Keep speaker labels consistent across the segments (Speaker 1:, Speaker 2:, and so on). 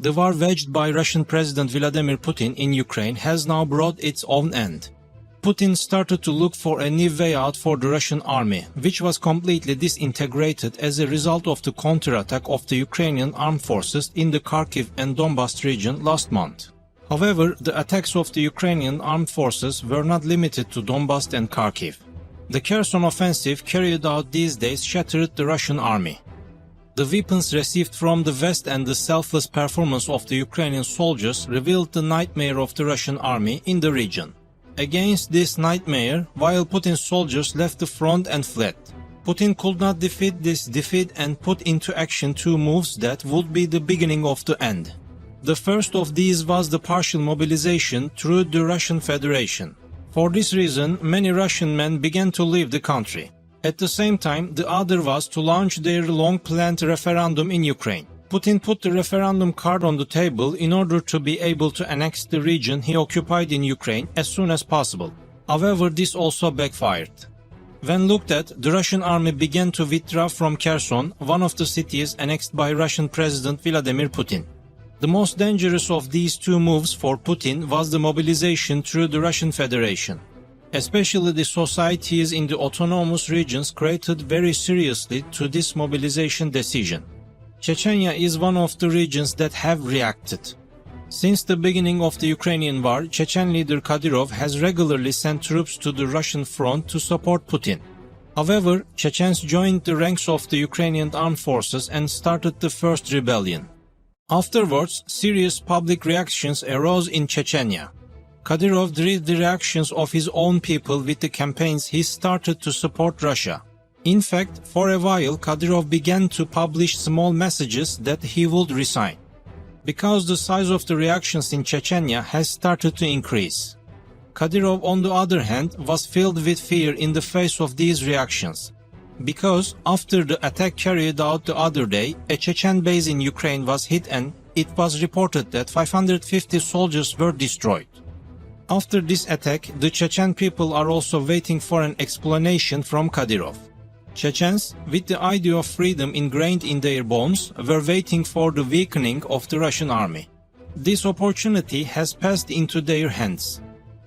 Speaker 1: The war waged by Russian President Vladimir Putin in Ukraine has now brought its own end. Putin started to look for a new way out for the Russian army, which was completely disintegrated as a result of the counterattack of the Ukrainian armed forces in the Kharkiv and Donbas region last month. However, the attacks of the Ukrainian armed forces were not limited to Donbas and Kharkiv. The Kherson offensive carried out these days shattered the Russian army. The weapons received from the West and the selfless performance of the Ukrainian soldiers revealed the nightmare of the Russian army in the region. Against this nightmare, while Putin's soldiers left the front and fled, Putin could not defeat this defeat and put into action two moves that would be the beginning of the end. The first of these was the partial mobilization through the Russian Federation. For this reason, many Russian men began to leave the country. At the same time, the other was to launch their long-planned referendum in Ukraine. Putin put the referendum card on the table in order to be able to annex the region he occupied in Ukraine as soon as possible. However, this also backfired. When looked at, the Russian army began to withdraw from Kherson, one of the cities annexed by Russian President Vladimir Putin. The most dangerous of these two moves for Putin was the mobilization through the Russian Federation. Especially the societies in the autonomous regions created very seriously to this mobilization decision. Chechnya is one of the regions that have reacted. Since the beginning of the Ukrainian war, Chechen leader Kadyrov has regularly sent troops to the Russian front to support Putin. However, Chechens joined the ranks of the Ukrainian armed forces and started the first rebellion. Afterwards, serious public reactions arose in Chechnya. Kadyrov drew the reactions of his own people with the campaigns he started to support Russia. In fact, for a while Kadyrov began to publish small messages that he would resign, because the size of the reactions in Chechnya has started to increase. Kadyrov, on the other hand, was filled with fear in the face of these reactions, because after the attack carried out the other day, a Chechen base in Ukraine was hit and it was reported that 550 soldiers were destroyed. After this attack, the Chechen people are also waiting for an explanation from Kadyrov. Chechens, with the idea of freedom ingrained in their bones, were waiting for the weakening of the Russian army. This opportunity has passed into their hands.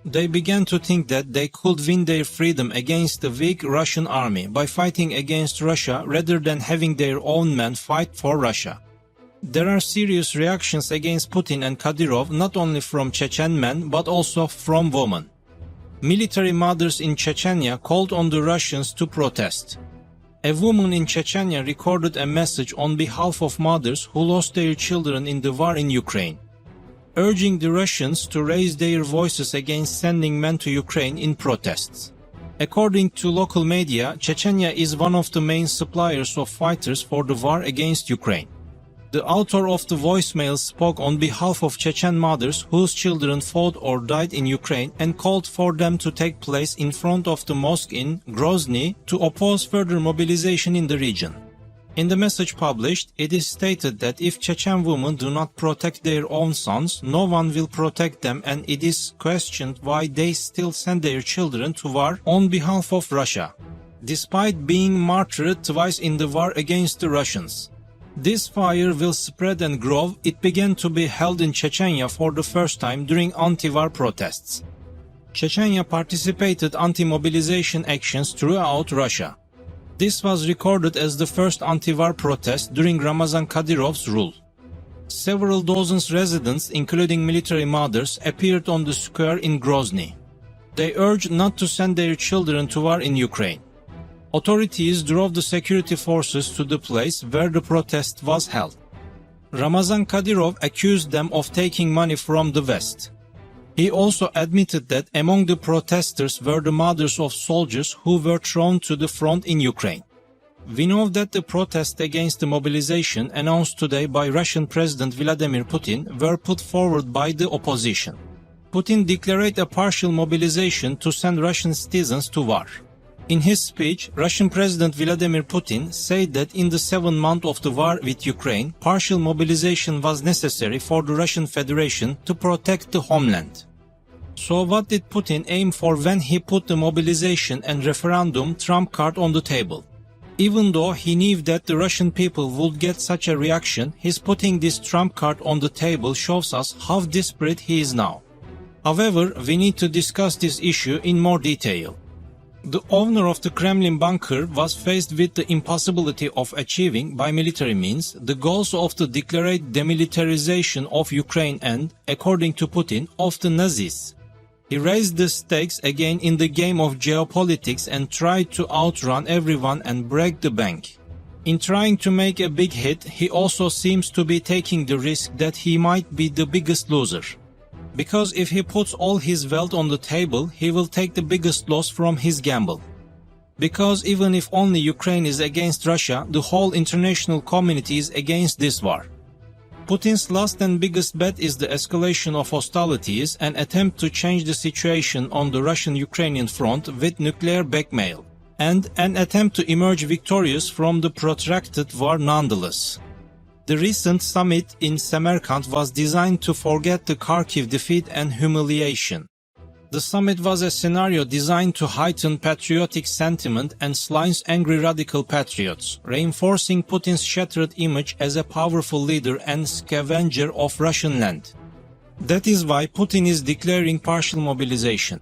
Speaker 1: They began to think that they could win their freedom against the weak Russian army by fighting against Russia rather than having their own men fight for Russia. There are serious reactions against Putin and Kadyrov not only from Chechen men but also from women. Military mothers in Chechnya called on the Russians to protest. A woman in Chechnya recorded a message on behalf of mothers who lost their children in the war in Ukraine, urging the Russians to raise their voices against sending men to Ukraine in protests. According to local media, Chechnya is one of the main suppliers of fighters for the war against Ukraine. The author of the voicemail spoke on behalf of Chechen mothers whose children fought or died in Ukraine and called for them to take place in front of the mosque in Grozny to oppose further mobilization in the region. In the message published, it is stated that if Chechen women do not protect their own sons, no one will protect them, and it is questioned why they still send their children to war on behalf of Russia, despite being martyred twice in the war against the Russians. This fire will spread and grow. It began to be held in Chechnya for the first time during anti-war protests. Chechnya participated anti-mobilization actions throughout Russia. This was recorded as the first anti-war protest during Ramazan Kadyrov's rule. Several dozens residents, including military mothers, appeared on the square in Grozny. They urged not to send their children to war in Ukraine. Authorities drove the security forces to the place where the protest was held. Ramazan Kadyrov accused them of taking money from the West. He also admitted that among the protesters were the mothers of soldiers who were thrown to the front in Ukraine. We know that the protests against the mobilization announced today by Russian President Vladimir Putin were put forward by the opposition. Putin declared a partial mobilization to send Russian citizens to war. In his speech, Russian President Vladimir Putin said that in the 7th month of the war with Ukraine, partial mobilization was necessary for the Russian Federation to protect the homeland. So what did Putin aim for when he put the mobilization and referendum trump card on the table? Even though he knew that the Russian people would get such a reaction, his putting this trump card on the table shows us how desperate he is now. However, we need to discuss this issue in more detail. The owner of the Kremlin bunker was faced with the impossibility of achieving, by military means, the goals of the declared demilitarization of Ukraine and, according to Putin, of the Nazis. He raised the stakes again in the game of geopolitics and tried to outrun everyone and break the bank. In trying to make a big hit, he also seems to be taking the risk that he might be the biggest loser. Because if he puts all his wealth on the table, he will take the biggest loss from his gamble. Because even if only Ukraine is against Russia, the whole international community is against this war. Putin's last and biggest bet is the escalation of hostilities, an attempt to change the situation on the Russian-Ukrainian front with nuclear blackmail, and an attempt to emerge victorious from the protracted war nonetheless. The recent summit in Samarkand was designed to forget the Kharkiv defeat and humiliation. The summit was a scenario designed to heighten patriotic sentiment and silence angry radical patriots, reinforcing Putin's shattered image as a powerful leader and scavenger of Russian land. That is why Putin is declaring partial mobilization.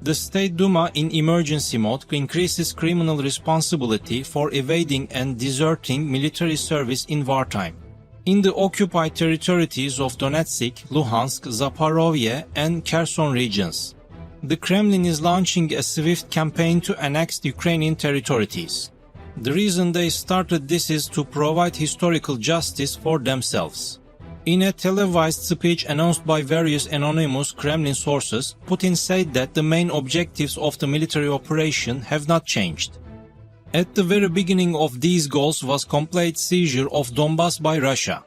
Speaker 1: The State Duma in emergency mode increases criminal responsibility for evading and deserting military service in wartime. In the occupied territories of Donetsk, Luhansk, Zaporozhye and Kherson regions, the Kremlin is launching a swift campaign to annex Ukrainian territories. The reason they started this is to provide historical justice for themselves. In a televised speech announced by various anonymous Kremlin sources, Putin said that the main objectives of the military operation have not changed. At the very beginning of these goals was complete seizure of Donbas by Russia.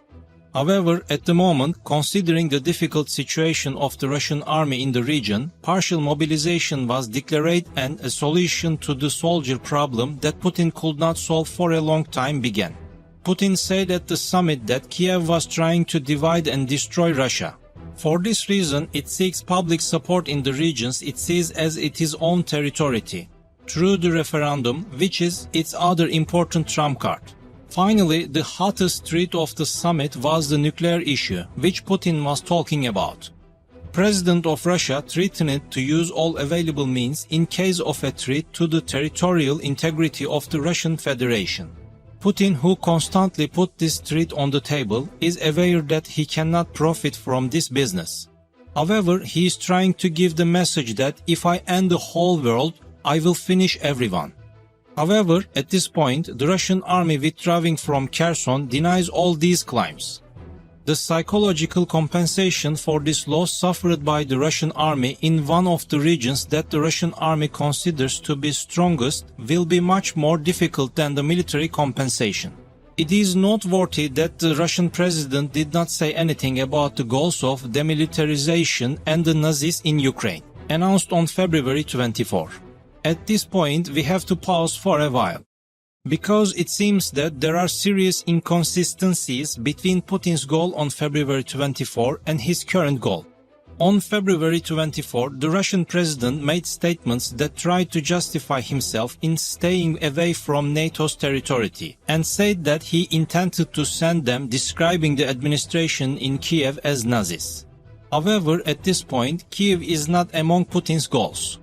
Speaker 1: However, at the moment, considering the difficult situation of the Russian army in the region, partial mobilization was declared and a solution to the soldier problem that Putin could not solve for a long time began. Putin said at the summit that Kiev was trying to divide and destroy Russia. For this reason, it seeks public support in the regions it sees as its own territory, through the referendum, which is its other important trump card. Finally, the hottest threat of the summit was the nuclear issue, which Putin was talking about. President of Russia threatened to use all available means in case of a threat to the territorial integrity of the Russian Federation. Putin, who constantly put this threat on the table, is aware that he cannot profit from this business. However, he is trying to give the message that if I end the whole world, I will finish everyone. However, at this point, the Russian army withdrawing from Kherson denies all these claims. The psychological compensation for this loss suffered by the Russian army in one of the regions that the Russian army considers to be strongest will be much more difficult than the military compensation. It is noteworthy that the Russian president did not say anything about the goals of demilitarization and the Nazis in Ukraine, announced on February 24. At this point, we have to pause for a while, because it seems that there are serious inconsistencies between Putin's goal on February 24 and his current goal. On February 24, the Russian president made statements that tried to justify himself in staying away from NATO's territory, and said that he intended to send them, describing the administration in Kiev as Nazis. However, at this point, Kiev is not among Putin's goals.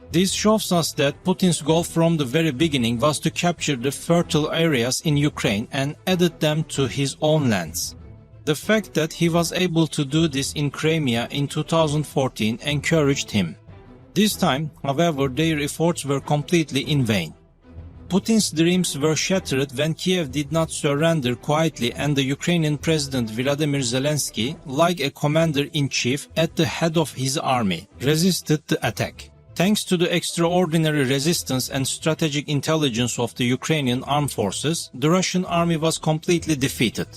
Speaker 1: This shows us that Putin's goal from the very beginning was to capture the fertile areas in Ukraine and added them to his own lands. The fact that he was able to do this in Crimea in 2014 encouraged him. This time, however, their efforts were completely in vain. Putin's dreams were shattered when Kiev did not surrender quietly and the Ukrainian President Volodymyr Zelensky, like a commander-in-chief at the head of his army, resisted the attack. Thanks to the extraordinary resistance and strategic intelligence of the Ukrainian armed forces, the Russian army was completely defeated.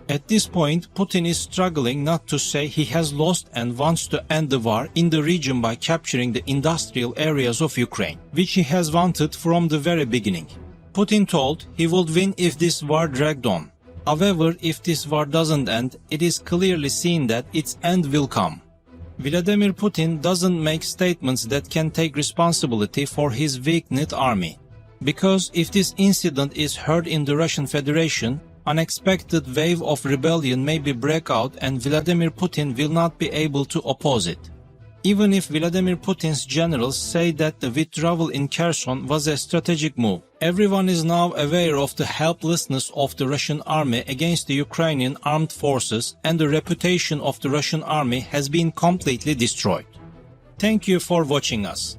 Speaker 1: At this point, Putin is struggling not to say he has lost and wants to end the war in the region by capturing the industrial areas of Ukraine, which he has wanted from the very beginning. Putin told he would win if this war dragged on. However, if this war doesn't end, it is clearly seen that its end will come. Vladimir Putin doesn't make statements that can take responsibility for his weak-knit army. Because if this incident is heard in the Russian Federation, unexpected wave of rebellion may be break out and Vladimir Putin will not be able to oppose it. Even if Vladimir Putin's generals say that the withdrawal in Kherson was a strategic move, everyone is now aware of the helplessness of the Russian army against the Ukrainian armed forces, and the reputation of the Russian army has been completely destroyed. Thank you for watching us.